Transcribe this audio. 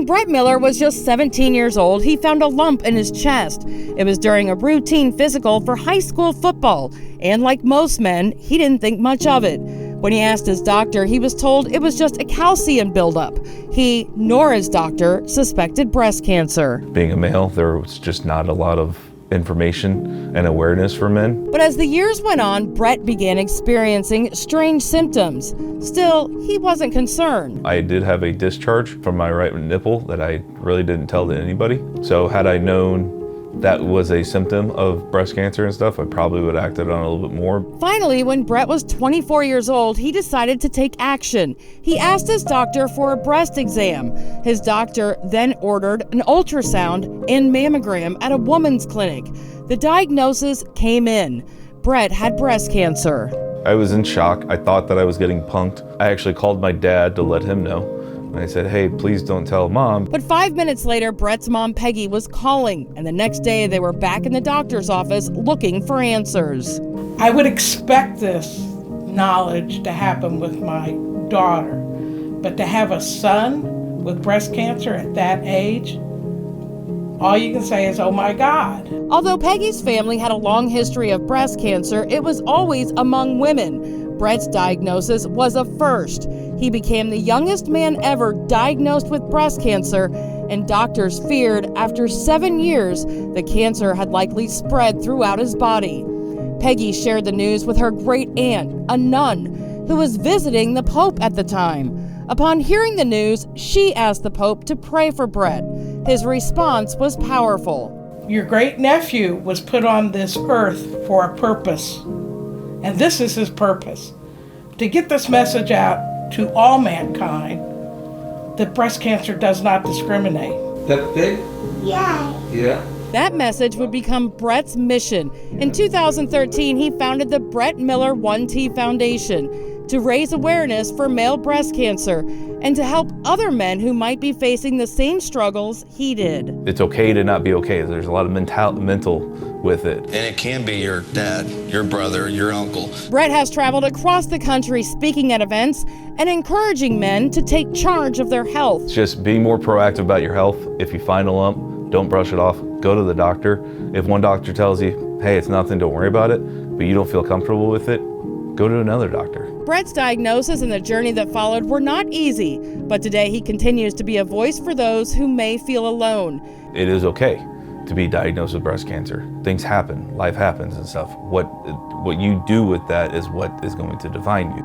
Bret Miller was just 17 years old, he found a lump in his chest. It was during a routine physical for high school football, and like most men, he didn't think much of it. When he asked his doctor, he was told it was just a calcium buildup. He, nor his doctor, suspected breast cancer. Being a male, there was just not a lot of information and awareness for men. But as the years went on, Bret began experiencing strange symptoms. Still, he wasn't concerned. I did have a discharge from my right nipple that I really didn't tell to anybody. So had I known that was a symptom of breast cancer and stuff, I probably would have acted on it a little bit more. Finally, when Bret was 24 years old, he decided to take action. He asked his doctor for a breast exam. His doctor then ordered an ultrasound and mammogram at a woman's clinic. The diagnosis came in. Bret had breast cancer. I was in shock. I thought that I was getting punked. I actually called my dad to let him know. And I said, hey, please don't tell Mom. But 5 minutes later, Bret's mom, Peggy, was calling, and the next day they were back in the doctor's office looking for answers. I would expect this knowledge to happen with my daughter, but to have a son with breast cancer at that age, all you can say is, oh my God. Although Peggy's family had a long history of breast cancer, it was always among women. Bret's diagnosis was a first. He became the youngest man ever diagnosed with breast cancer, and doctors feared after 7 years the cancer had likely spread throughout his body. Peggy shared the news with her great aunt, a nun, who was visiting the Pope at the time. Upon hearing the news, she asked the Pope to pray for Bret. His response was powerful. Your great nephew was put on this earth for a purpose, and this is his purpose: to get this message out to all mankind that breast cancer does not discriminate. That big? Yeah. Yeah. That message would become Bret's mission. In 2013, he founded the Bret Miller 1T Foundation to raise awareness for male breast cancer and to help other men who might be facing the same struggles he did. It's okay to not be okay. There's a lot of mental with it. And it can be your dad, your brother, your uncle. Bret has traveled across the country speaking at events and encouraging men to take charge of their health. Just be more proactive about your health. If you find a lump, don't brush it off. Go to the doctor. If one doctor tells you, hey, it's nothing, don't worry about it, but you don't feel comfortable with it, go to another doctor. Bret's diagnosis and the journey that followed were not easy, but today he continues to be a voice for those who may feel alone. It is okay to be diagnosed with breast cancer. Things happen, life happens and stuff. What you do with that is what is going to define you.